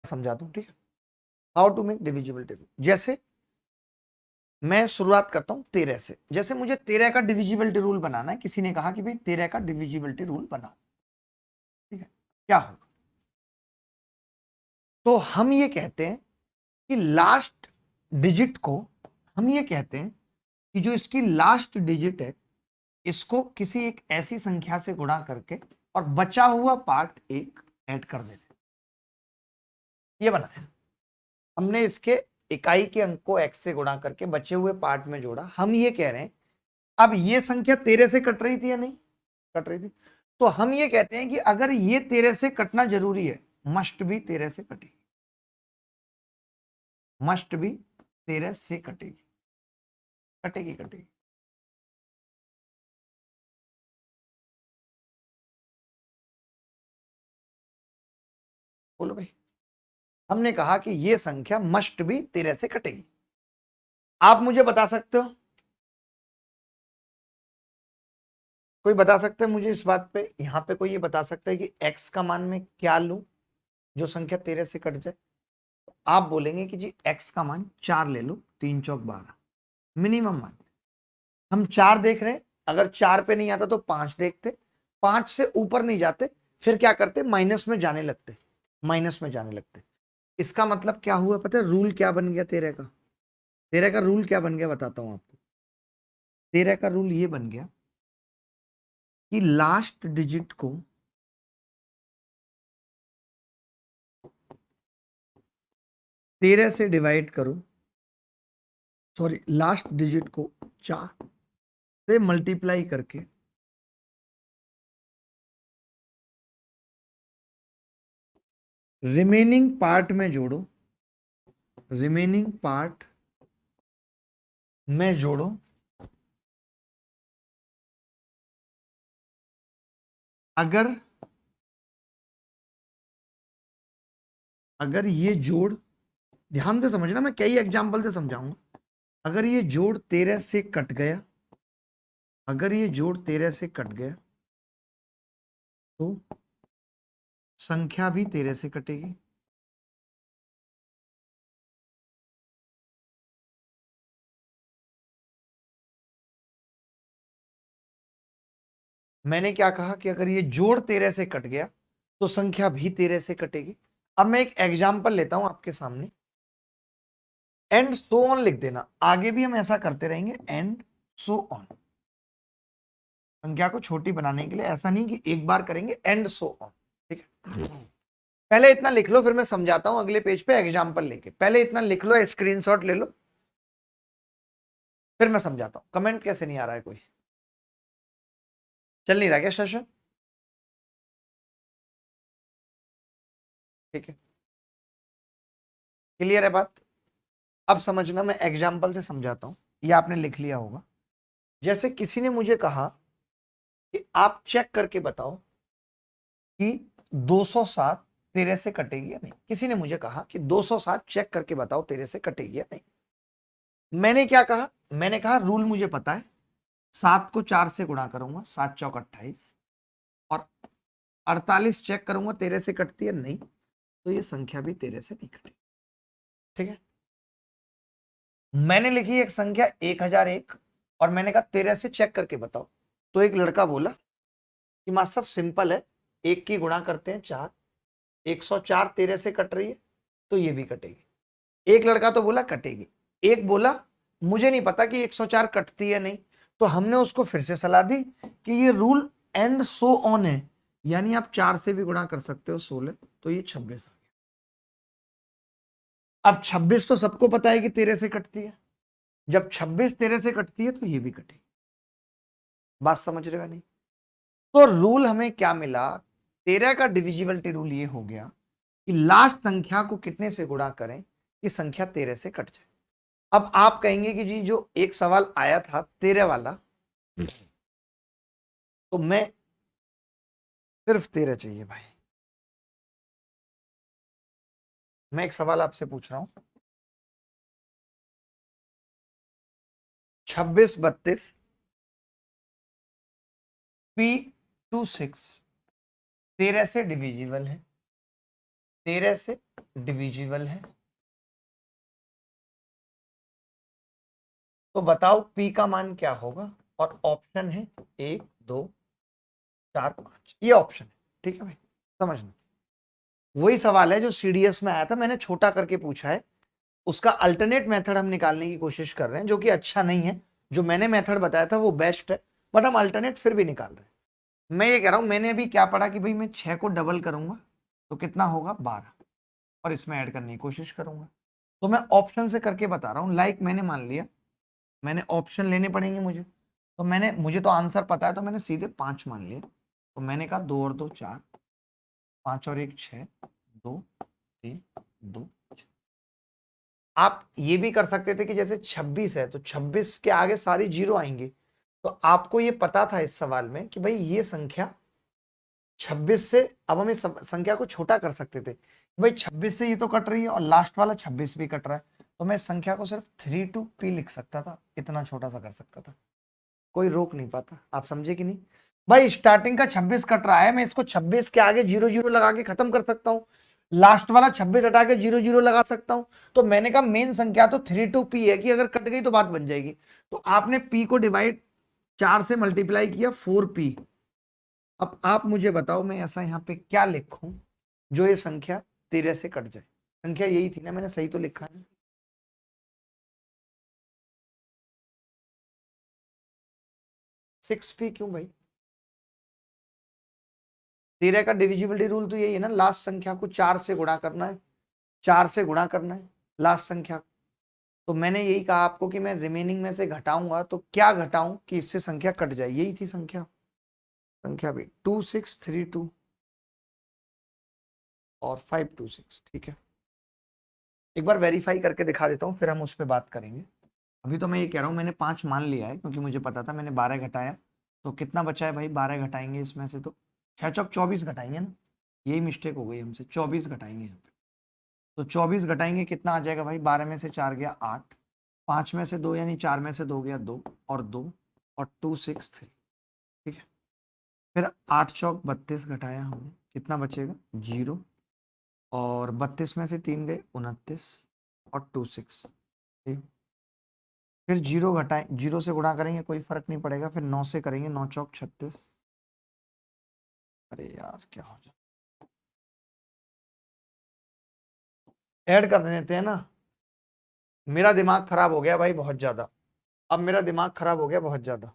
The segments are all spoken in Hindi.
समझाता हूं, ठीक है। How to make divisibility rule. जैसे मैं शुरुआत करता हूं 13 से। जैसे मुझे 13 का डिविजिबिलिटी रूल बनाना है, किसी ने कहा कि भाई 13 का डिविजिबिलिटी रूल बनाओ, ठीक है, क्या होगा? तो हम ये कहते हैं कि लास्ट डिजिट को, हम ये कहते हैं कि जो इसकी लास्ट डिजिट है इसको किसी एक ऐसी संख्या से गुणा करके और बचा हुआ पार्ट एक ऐड कर देते, ये बनाया हमने। इसके इकाई के अंक को x से गुणा करके बचे हुए पार्ट में जोड़ा। हम ये कह रहे हैं, अब ये संख्या 13 से कट रही थी या नहीं कट रही थी, तो हम ये कहते हैं कि अगर ये 13 से कटना जरूरी है, मस्ट भी 13 से कटेगी, मस्ट भी 13 से कटेगी, कटेगी कटेगी। बोलो भाई, हमने कहा कि ये संख्या मस्ट भी 13 से कटेगी। आप मुझे बता सकते हो, कोई बता सकता है मुझे इस बात पे, यहां पे कोई ये बता सकता है कि x का मान मैं क्या लूं जो संख्या 13 से कट जाए? आप बोलेंगे कि जी x का मान 4 ले लो, 3 चौक 12 मिनिमम मान। हम 4 देख रहे हैं, अगर 4 पे नहीं आता तो 5 देखते, 5 से ऊपर नहीं जाते, फिर क्या करते, माइनस में जाने लगते, माइनस में जाने लगते। इसका मतलब क्या हुआ पता है? रूल क्या बन गया 13 का? 13 का रूल क्या बन गया बताता हूं आपको। 13 का रूल ये बन गया कि लास्ट डिजिट को 13 से डिवाइड करो, सॉरी लास्ट डिजिट को 4 से मल्टीप्लाई करके रिमेनिंग पार्ट में जोड़ो, रिमेनिंग पार्ट में जोड़ो, अगर अगर ये जोड़, ध्यान से समझना, मैं कई एग्जांपल से समझाऊंगा। अगर ये जोड़ 13 से कट गया, अगर ये जोड़ 13 से कट गया तो संख्या भी 13 से कटेगी। मैंने क्या कहा कि अगर ये जोड़ 13 से कट गया तो संख्या भी 13 से कटेगी। अब मैं एक एग्जांपल लेता हूं आपके सामने, एंड सो ऑन लिख देना, आगे भी हम ऐसा करते रहेंगे, एंड सो ऑन। संख्या को छोटी बनाने के लिए ऐसा नहीं कि एक बार करेंगे, एंड सो ऑन, ठीक है। पहले इतना लिख लो, फिर मैं समझाता हूं अगले पेज पे एग्जांपल लेके। पहले इतना लिख लो, स्क्रीनशॉट ले लो, फिर मैं समझाता हूं। कमेंट कैसे नहीं आ रहा है? कोई चल नहीं रहा क्या सेशन? ठीक है, क्लियर है बात? अब समझना, मैं एग्जांपल से समझाता हूं। ये आपने लिख लिया होगा। जैसे किसी ने मुझे कहा कि आप चेक करके बताओ कि 207 13 से कटेगी या नहीं। किसी ने मुझे कहा कि 207 चेक करके बताओ 13 से कटेगी या नहीं। मैंने क्या कहा? मैंने कहा रूल मुझे पता है, 7 को 4 से गुणा करूंगा, 7 चौक 28, और 48 चेक करूंगा 13 से कटती है नहीं, तो ये संख्या भी 13 से नहीं कटेगी, ठीक है। मैंने लिखी एक संख्या 1001 और मैंने कहा 13 से चेक करके बताओ। तो एक लड़का बोला कि मां सब सिंपल है, एक की गुणा करते हैं 4, 104 13 से कट रही है तो ये भी कटेगी। एक लड़का तो बोला कटेगी, एक बोला मुझे नहीं पता कि 104 कटती है नहीं। तो हमने उसको फिर से सलाह दी कि ये रूल एंड सो ऑन है, यानी आप 4 से भी गुणा कर सकते हो 16, तो ये 26 आ गया। अब 26 तो सबको पता है कि 13 से कटती है, जब 26 13 से कटती है तो ये भी कटेगी। बात समझ रहे हो नहीं? तो रूल हमें क्या मिला? 13 का डिविजिबिलिटी रूल ये हो गया कि लास्ट संख्या को कितने से गुणा करें कि संख्या 13 से कट जाए। अब आप कहेंगे कि जी जो एक सवाल आया था 13 वाला, तो मैं सिर्फ 13 चाहिए भाई। मैं एक सवाल आपसे पूछ रहा हूं, 26 32 P26 13 से डिविजिबल है, 13 से डिविजिबल है। तो बताओ पी का मान क्या होगा, और ऑप्शन है 1 2 4 5, ये ऑप्शन है। ठीक है भाई, समझना। वही सवाल है जो सीडीएस में आया था, मैंने छोटा करके पूछा है, उसका अल्टरनेट मेथड हम निकालने की कोशिश कर रहे हैं, जो कि अच्छा नहीं है। जो मैंने मेथड बताया था वो बेस्ट है, बट हम अल्टरनेट फिर भी निकाल रहे हैं। मैं ये कह रहा हूं, मैंने अभी क्या पढ़ा कि भाई मैं 6 को डबल करूंगा तो कितना होगा 12, और इसमें ऐड करने की कोशिश करूंगा। तो मैं ऑप्शन से करके बता रहा हूं। लाइक मैंने मान लिया, मैंने ऑप्शन लेने पड़ेंगे मुझे, तो मुझे तो आंसर पता है, तो मैंने सीधे 5 मान लिया। तो मैंने कहा 2 और 2 4, 5 और 1 6, 2 3 2। आप ये भी कर सकते थे कि जैसे 26 है तो 26 के आगे सारी जीरो आएंगी। तो आपको ये पता था इस सवाल में कि भाई ये संख्या 26 से, अब हम इस संख्या को छोटा कर सकते थे, भाई 26 से ये तो कट रही है और लास्ट वाला 26 भी कट रहा है, तो मैं इस संख्या को सिर्फ 3 to p लिख सकता था, इतना छोटा सा कर सकता था, कोई रोक नहीं पाता। आप समझे कि नहीं? भाई स्टार्टिंग का 26 कट रहा है, मैं इसको 26 के आगे 0 0 लगा के खत्म कर सकता हूं, लास्ट वाला 26 हटा के 0 0 लगा सकता हूं। तो मैंने कहा मेन संख्या तो 3 to p है कि अगर कट गई तो बात बन जाएगी। तो आपने p को डिवाइड 4 से मल्टीप्लाई किया 4p। अब आप मुझे बताओ मैं ऐसा यहाँ पे क्या लिखूं जो ये संख्या 13 से कट जाए। संख्या यही थी ना, मैंने सही तो लिखा है। 6p क्यों भाई? 13 का डिविजिबिलिटी रूल तो यही है ना, लास्ट संख्या को 4 से गुणा करना है, 4 से गुणा करना है लास्ट संख्या को। तो मैंने यही कहा आपको कि मैं रिमेनिंग में से घटाऊंगा, तो क्या घटाऊं कि इससे संख्या कट जाए, यही थी संख्या। संख्या भी 2632 और 526। ठीक है, एक बार वेरीफाई करके दिखा देता हूँ, फिर हम उस पर बात करेंगे। अभी तो मैं ये कह रहा हूँ मैंने 5 मान लिया है, क्योंकि मुझे पता था। मैंने 12 घटाया, तो कितना बचा है भाई? 12 घटाएंगे इसमें से, तो 6 चौक 24 घटाएंगे ना, यही मिस्टेक हो गई हमसे, 24 घटाएंगे यहाँ पे। तो 24 घटाएंगे, कितना आ जाएगा भाई? 12 में से 4 गया 8, 5 में से 2 यानी 4 में से 2 गया 2, और 2 और 2 6 3। ठीक है, फिर 8 चौक 32 घटाया हमने, कितना बचेगा? 0, और 32 में से 3 गए 29, और 2 6। ठीक, फिर 0 घटाएं, 0 से गुणा करेंगे कोई फर्क नहीं पड़ेगा, फिर 9 से करेंगे, 9 चौक 36। अरे यार क्या हो जाए, ऐड कर देते हैं ना। मेरा दिमाग खराब हो गया भाई बहुत ज्यादा, अब मेरा दिमाग खराब हो गया बहुत ज्यादा।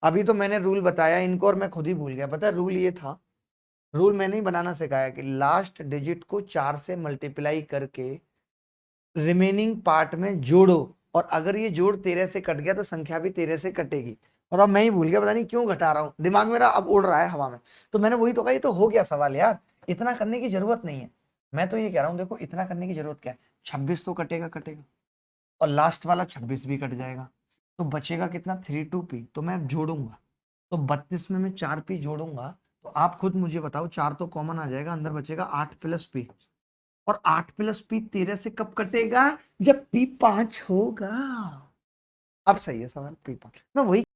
अभी तो मैंने रूल बताया इनको और मैं खुद ही भूल गया। पता है रूल ये था, रूल मैंने ही बनाना सिखाया कि लास्ट डिजिट को 4 से मल्टीप्लाई करके रिमेनिंग पार्ट में जोड़ो, और अगर ये जोड़ 13 से कट गया तो संख्या भी 13 से कटेगी। मतलब मैं ही भूल गया, पता नहीं क्यों घटा रहा हूँ, दिमाग मेरा अब उड़ रहा है हवा में। तो मैंने वही तो कहा, ये तो हो गया सवाल यार, इतना करने की जरूरत नहीं है। मैं तो ये कह रहा हूँ, देखो इतना करने की जरूरत क्या है, 26 तो कटेगा कटेगा, और लास्ट वाला 26 भी कट जाएगा, तो बचेगा कितना? 3 2p। तो मैं जोड़ूंगा, तो 32 में मैं 4p जोड़ूंगा, तो आप खुद मुझे बताओ, 4 तो कॉमन आ जाएगा, अंदर बचेगा 8 प्लस p। और 8 प्लस p 13 से कब कटेगा? जब p 5 होगा। अब सही है सवाल, p 5। मैं वही